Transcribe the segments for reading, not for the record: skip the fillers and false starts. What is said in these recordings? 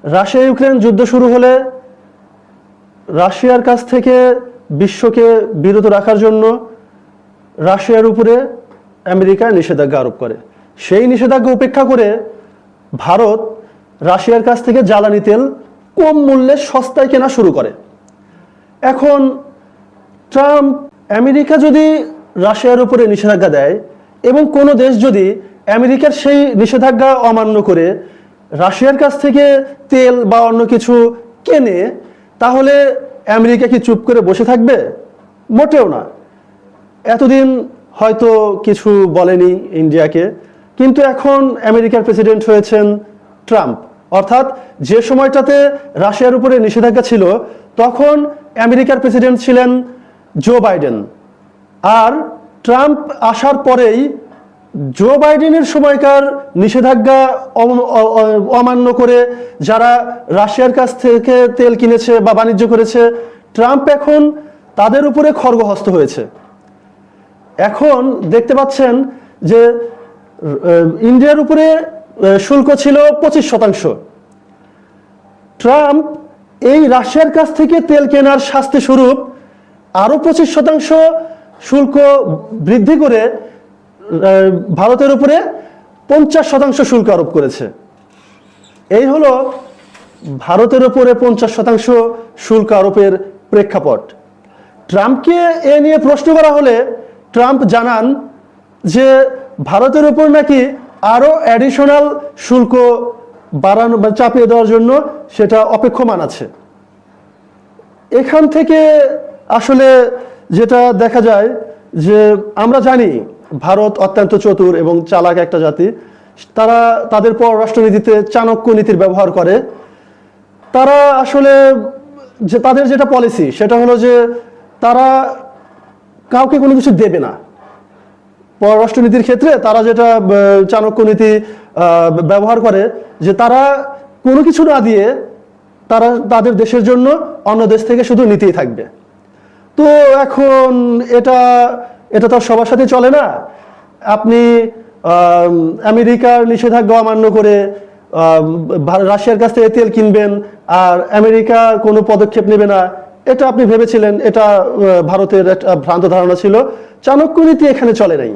Russia Ukraine যুদ্ধ শুরু হলে রাশিয়ার কাছ থেকে বিশ্বকে বিরত রাখার জন্য রাশিয়ার উপরে আমেরিকা নিষেধাজ্ঞা আরোপ করে। সেই নিষেধাজ্ঞা উপেক্ষা করে ভারত রাশিয়ার কাছ থেকে জ্বালানি তেল কম মূল্যে সস্তায় কেনা শুরু করে। এখন ট্রাম্প আমেরিকা যদি রাশিয়ার উপরে নিষেধাজ্ঞা দেয় এবং কোনো দেশ যদি আমেরিকার সেই নিষেধাজ্ঞা অমান্য করে রাশিয়ার কাছ থেকে তেল বা অন্য কিছু কেনে, তাহলে আমেরিকা কি চুপ করে বসে থাকবে? মোটেও না। এতদিন হয়তো কিছু বলেনি ইন্ডিয়াকে, কিন্তু এখন আমেরিকার প্রেসিডেন্ট হয়েছেন ট্রাম্প। অর্থাৎ যে সময়টাতে রাশিয়ার উপরে নিষেধাজ্ঞা ছিল তখন আমেরিকার প্রেসিডেন্ট ছিলেন জো বাইডেন, আর ট্রাম্প আসার পরেই জো বাইডেনের সময়কার নিষেধাজ্ঞা অমান্য করে যারা রাশিয়ার কাছ থেকে তেল কিনেছে বা বাণিজ্য করেছে, ট্রাম্প এখন তাদের উপরে খড়গহস্ত হয়েছে। এখন দেখতে পাচ্ছেন যে ইন্ডিয়ার উপরে শুল্ক ছিল 25%। ট্রাম্প এই রাশিয়ার কাছ থেকে তেল কেনার শাস্তি স্বরূপ আরো 25% শুল্ক বৃদ্ধি করে ভারতের উপরে 50% শুল্ক আরোপ করেছে। এই হলো ভারতের উপরে 50% শুল্ক আরোপের প্রেক্ষাপট। ট্রাম্পকে এ নিয়ে প্রশ্ন করা হলে ট্রাম্প জানান যে ভারতের উপর নাকি আরো অ্যাডিশনাল শুল্ক বাড়ানো বা চাপিয়ে দেওয়ার জন্য সেটা অপেক্ষমান আছে। এখান থেকে আসলে যেটা দেখা যায় যে আমরা জানি ভারত অত্যন্ত চতুর এবং চালাক একটা জাতি। তারা তাদের পররাষ্ট্রনীতিতে চাণক্য নীতির ব্যবহার করে। তারা আসলে যে তাদের যেটা পলিসি সেটা হলো যে তারা কাউকে কোনো কিছু দেবে না। পররাষ্ট্রনীতির ক্ষেত্রে তারা যেটা চাণক্য নীতি ব্যবহার করে যে তারা কোনো কিছু না দিয়ে তারা তাদের দেশের জন্য অন্য দেশ থেকে শুধু নিতেই থাকবে। তো এখন এটা তো সবার সাথে চলে না। আপনি আমেরিকার নিষেধাজ্ঞা অমান্য করে রাশিয়ার কাছ থেকে তেল কিনবেন আর আমেরিকা কোনো পদক্ষেপ নেবে না, এটা আপনি ভেবেছিলেন। এটা ভারতের একটা ভ্রান্ত ধারণা ছিল। চাণক্য নীতি এখানে চলে নাই।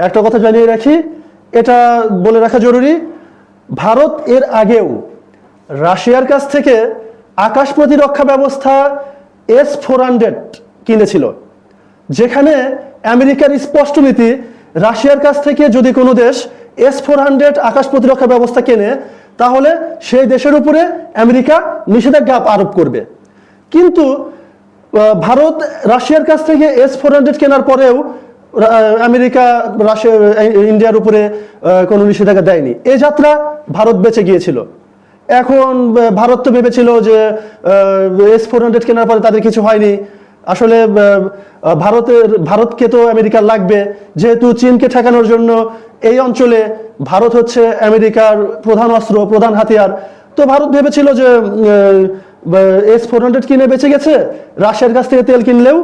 একটা কথা জানিয়ে রাখি, এটা বলে রাখা জরুরি, ভারত এর আগেও রাশিয়ার কাছ থেকে আকাশ প্রতিরক্ষা ব্যবস্থা S-400 কিনেছিল, যেখানে আমেরিকার স্পষ্ট নীতি রাশিয়ার কাছ থেকে যদি কোনো দেশ S-400 আকাশ প্রতিরক্ষা ব্যবস্থা কেনে তাহলে সেই দেশের উপরে আমেরিকা নিষেধাজ্ঞা আরোপ করবে। কিন্তু ভারত রাশিয়ার কাছ থেকে S-400 কেনার পরেও আমেরিকা ইন্ডিয়ার উপরে কোনো নিষেধাজ্ঞা দেয়নি। এই যাত্রা ভারত বেঁচে গিয়েছিল। এখন ভারত তো ভেবেছিল যে S-400 কেনার পরে তাদের কিছু হয়নি। আসলে ভারতকে তো আমেরিকার লাগবে, যেহেতু চীনকে ঠেকানোর জন্য এই অঞ্চলে ভারত হচ্ছে আমেরিকার প্রধান অস্ত্র, প্রধান হাতিয়ার। তো ভারত ভেবেছিল যে S-400 কিনে বেঁচে গেছে, রাশিয়ার কাছ থেকে তেল কিনলেও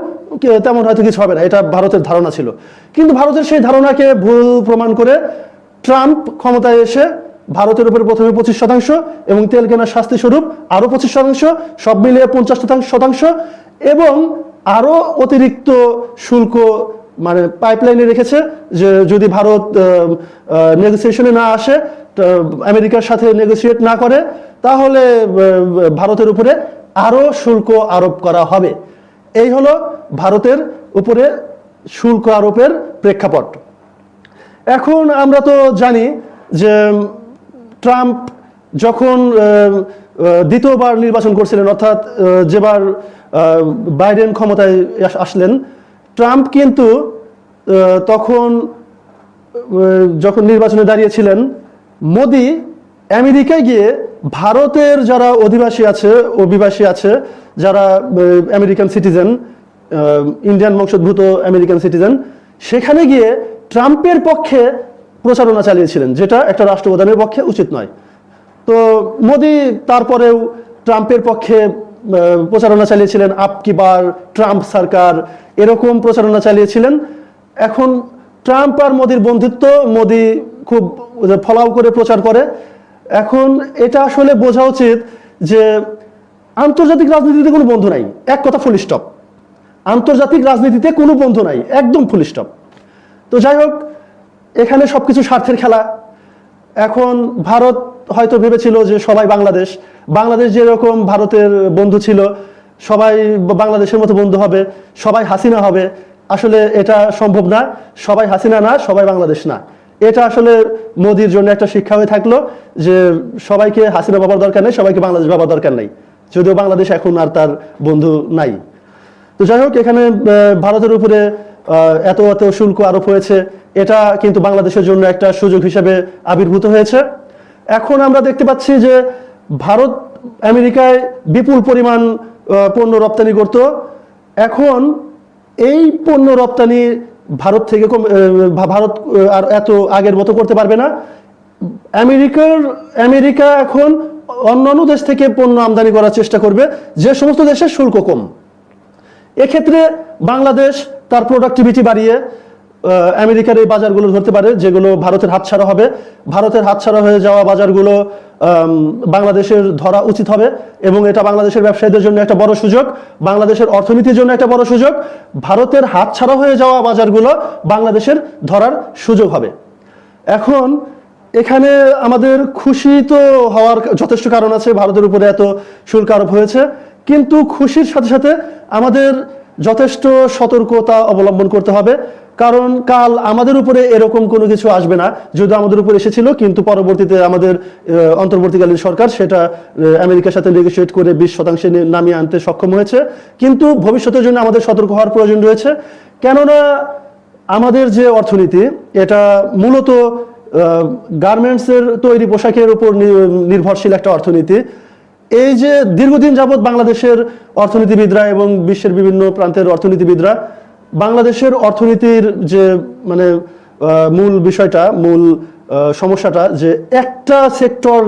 তেমন হয়তো কিছু হবে না, এটা ভারতের ধারণা ছিল। কিন্তু ভারতের সেই ধারণাকে ভুল প্রমাণ করে ট্রাম্প ক্ষমতায় এসে ভারতের উপরে প্রথমে 25% এবং তেল কেনার শাস্তি স্বরূপ আরো 25%, সব মিলিয়ে 50% এবং আরো অতিরিক্ত শুল্ক মানে পাইপলাইনে রেখেছে যে যদি ভারত নেগোসিয়েশনে না আসে, আমেরিকার সাথে নেগোসিয়েট না করে, তাহলে ভারতের উপরে আরো শুল্ক আরোপ করা হবে। এই হলো ভারতের উপরে শুল্ক আরোপের প্রেক্ষাপট। এখন আমরা তো জানি যে ট্রাম্প যখন দ্বিতীয়বার নির্বাচন করছিলেন, অর্থাৎ যেবার বাইডেন ক্ষমতায় আসলেন, ট্রাম্প কিন্তু তখন যখন নির্বাচনে দাঁড়িয়েছিলেন, মোদি আমেরিকায় গিয়ে ভারতের যারা অভিবাসী আছে যারা আমেরিকান সিটিজেন, ইন্ডিয়ান বংশোদ্ভূত আমেরিকান সিটিজেন, সেখানে গিয়ে ট্রাম্পের পক্ষে প্রচারণা চালিয়েছিলেন, যেটা একটা রাষ্ট্রপ্রধানের পক্ষে উচিত নয়। তো মোদি তারপরেও ট্রাম্পের পক্ষে প্রচারণা চালিয়েছিলেন, আপ কি বার, ট্রাম্প সরকার, এরকম প্রচারণা চালিয়েছিলেন। এখন ট্রাম্প আর মোদির বন্ধুত্ব, মোদি খুব ফলাও করে প্রচার করে। এখন এটা আসলে বোঝা উচিত যে আন্তর্জাতিক রাজনীতিতে কোনো বন্ধু নাই, এক কথা ফুল স্টপ। আন্তর্জাতিক রাজনীতিতে কোনো বন্ধু নাই, একদম ফুল স্টপ। তো যাই হোক, এখানে সবকিছু স্বার্থের খেলা। এখন ভারত হয়তো ভেবেছিল যে সবাই বাংলাদেশ, বাংলাদেশ যেরকম ভারতের বন্ধু ছিল, সবাই বাংলাদেশের মতো বন্ধু হবে, সবাই হাসিনা হবে। আসলে এটা সম্ভব না, সবাই হাসিনা না, সবাই বাংলাদেশ না। এটা আসলে মোদির জন্য একটা শিক্ষা হয়ে থাকলো যে সবাইকে হাসিনা বাবার দরকার নেই, সবাইকে বাংলাদেশ বাবার দরকার নেই, যদিও বাংলাদেশ এখন আর তার বন্ধু নাই। তো যাই হোক, এখানে ভারতের উপরে এত এত শুল্ক আরোপ হয়েছে, এটা কিন্তু বাংলাদেশের জন্য একটা সুযোগ হিসেবে আবির্ভূত হয়েছে। এখন আমরা দেখতে পাচ্ছি যে ভারত আমেরিকায় বিপুল পরিমাণ পণ্য রপ্তানি করত। এখন এই পণ্য রপ্তানি ভারত থেকে ভারত আর এত আগের মতো করতে পারবে না। আমেরিকা এখন অন্যান্য দেশ থেকে পণ্য আমদানি করার চেষ্টা করবে, যে সমস্ত দেশের শুল্ক কম। এক্ষেত্রে বাংলাদেশ তার প্রোডাক্টিভিটি বাড়িয়ে আমেরিকার এই বাজারগুলো ধরতে পারে, যেগুলো ভারতের হাতছাড়া হবে। ভারতের হাতছাড়া হয়ে যাওয়া বাজারগুলো বাংলাদেশের ধরা উচিত হবে, এবং এটা বাংলাদেশের ব্যবসায়ীদের জন্য একটা বড় সুযোগ, বাংলাদেশের অর্থনীতির জন্য একটা বড় সুযোগ। ভারতের হাতছাড়া হয়ে যাওয়া বাজারগুলো বাংলাদেশের ধরার সুযোগ হবে। এখন এখানে আমাদের খুশি তো হওয়ার যথেষ্ট কারণ আছে, ভারতের উপরে এত শুল্ক আরোপ হয়েছে, কিন্তু খুশির সাথে সাথে আমাদের যথেষ্ট সতর্কতা অবলম্বন করতে হবে। কারণ কাল আমাদের উপরে এরকম কোনো কিছু আসবে না, যদিও আমাদের উপরে এসেছিল, কিন্তু পরবর্তীতে আমাদের অন্তর্বর্তীকালীন সরকার সেটা আমেরিকার সাথে নেগোশিয়েট করে 20% নামিয়ে আনতে সক্ষম হয়েছে। কিন্তু ভবিষ্যতের জন্য আমাদের সতর্ক হওয়ার প্রয়োজন রয়েছে, কেননা আমাদের যে অর্থনীতি, এটা মূলত গার্মেন্টসের তৈরি পোশাকের উপর নির্ভরশীল একটা অর্থনীতি। এই যে দীর্ঘদিন যাবৎ বাংলাদেশের অর্থনীতিবিদরা এবং বিশ্বের বিভিন্ন প্রান্তের অর্থনীতিবিদরা বাংলাদেশের অর্থনীতির যে মানে মূল বিষয়টা, মূল সমস্যাটা, যে একটা সেক্টর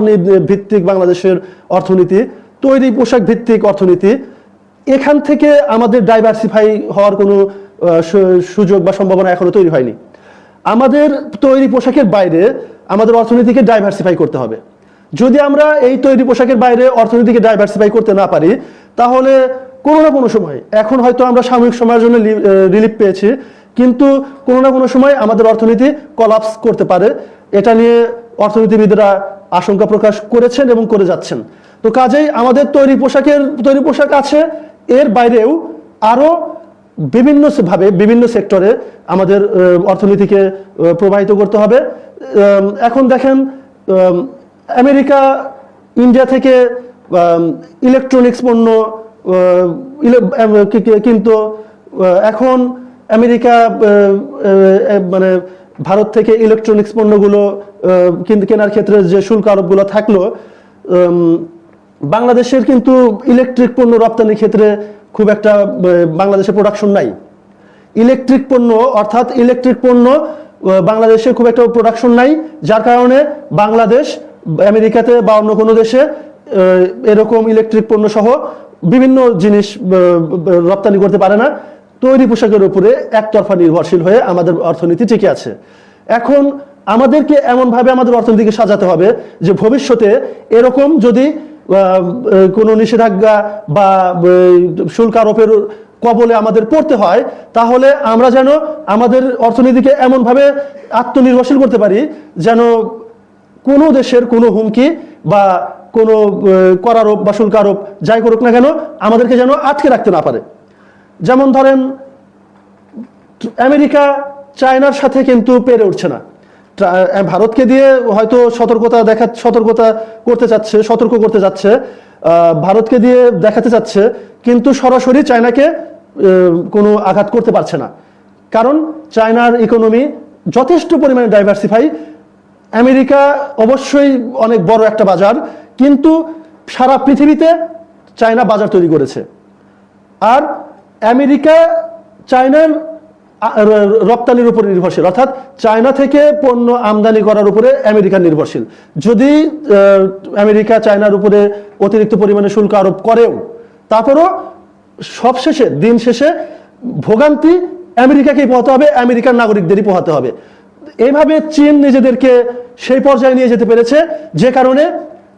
ভিত্তিক বাংলাদেশের অর্থনীতি, তৈরি পোশাক ভিত্তিক অর্থনীতি, এখান থেকে আমাদের ডাইভার্সিফাই হওয়ার কোনো সুযোগ বা সম্ভাবনা এখনো তৈরি হয়নি। আমাদের তৈরি পোশাকের বাইরে আমাদের অর্থনীতিকে ডাইভার্সিফাই করতে হবে। যদি আমরা এই তৈরি পোশাকের বাইরে অর্থনীতিকে ডাইভার্সিফাই করতে না পারি, তাহলে কোনো না কোনো সময়, এখন হয়তো আমরা সাময়িক সময়ের জন্য রিলিফ পেয়েছি, কিন্তু কোনো না কোনো সময় আমাদের অর্থনীতি কলাপস করতে পারে। এটা নিয়ে অর্থনীতিবিদরা আশঙ্কা প্রকাশ করেছেন এবং করে যাচ্ছেন। তো কাজেই আমাদের তৈরি পোশাক আছে, এর বাইরেও আরো বিভিন্নভাবে বিভিন্ন সেক্টরে আমাদের অর্থনীতিকে প্রবাহিত করতে হবে। এখন দেখেন, আমেরিকা ইন্ডিয়া থেকে ইলেকট্রনিক্স পণ্য কিন্তু এখন আমেরিকা মানে ভারত থেকে ইলেকট্রনিক্স পণ্যগুলো কেনার ক্ষেত্রে যে শুল্ক আরোপগুলো থাকলো, বাংলাদেশের কিন্তু ইলেকট্রিক পণ্য রপ্তানির ক্ষেত্রে খুব একটা বাংলাদেশের প্রোডাকশন নাই। ইলেকট্রিক পণ্য অর্থাৎ ইলেকট্রিক পণ্য বাংলাদেশে খুব একটা প্রোডাকশন নাই, যার কারণে বাংলাদেশ আমেরিকাতে বা অন্য কোনো দেশে এরকম ইলেকট্রিক পণ্য সহ বিভিন্ন জিনিস রপ্তানি করতে পারে না। তৈরি পোশাকের উপরে একতরফা নির্ভরশীল হয়ে আমাদের অর্থনীতি টিকে আছে। এখন আমাদেরকে এমনভাবে আমাদের অর্থনীতিকে সাজাতে হবে যে ভবিষ্যতে এরকম যদি কোনো নিষেধাজ্ঞা বা শুল্ক আরোপের কবলে আমাদের পড়তে হয়, তাহলে আমরা যেন আমাদের অর্থনীতিকে এমনভাবে আত্মনির্ভরশীল করতে পারি যেন কোনো দেশের কোনো হুমকি বা কোনো কর আরোপ বা শুল্ক আরোপ যাই করুক না কেন, আমাদেরকে যেন আটকে রাখতে না পারে। যেমন ধরেন, আমেরিকা চায়নার সাথে কিন্তু পেরে উঠছে না, ভারতকে দিয়ে হয়তো সতর্ক করতে যাচ্ছে, ভারতকে দিয়ে দেখাতে চাচ্ছে, কিন্তু সরাসরি চায়নাকে কোনো আঘাত করতে পারছে না। কারণ চায়নার ইকোনমি যথেষ্ট পরিমাণে ডাইভার্সিফাই। আমেরিকা অবশ্যই অনেক বড় একটা বাজার, কিন্তু সারা পৃথিবীতে চায়না বাজার তৈরি করেছে। আর আমেরিকা চায়নার রপ্তানির উপরে নির্ভরশীল, অর্থাৎ চায়না থেকে পণ্য আমদানি করার উপরে আমেরিকা নির্ভরশীল। যদি আমেরিকা চায়নার উপরে অতিরিক্ত পরিমাণে শুল্ক আরোপ করেও, তারপরও সবশেষে দিন শেষে ভোগান্তি আমেরিকাকেই পোহাতে হবে, আমেরিকার নাগরিকদেরই পোহাতে হবে। এইভাবে চীন নিজেদেরকে সেই পর্যায়ে নিয়ে যেতে পেরেছে, যে কারণে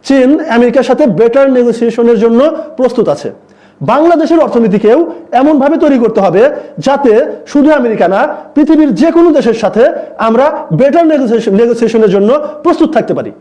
চীন আমেরিকার সাথে বেটার নেগোসিয়েশনের জন্য প্রস্তুত আছে। বাংলাদেশের অর্থনীতিকেও এমনভাবে তৈরি করতে হবে যাতে শুধু আমেরিকা না, পৃথিবীর যে কোনো দেশের সাথে আমরা বেটার নেগোসিয়েশনের জন্য প্রস্তুত থাকতে পারি।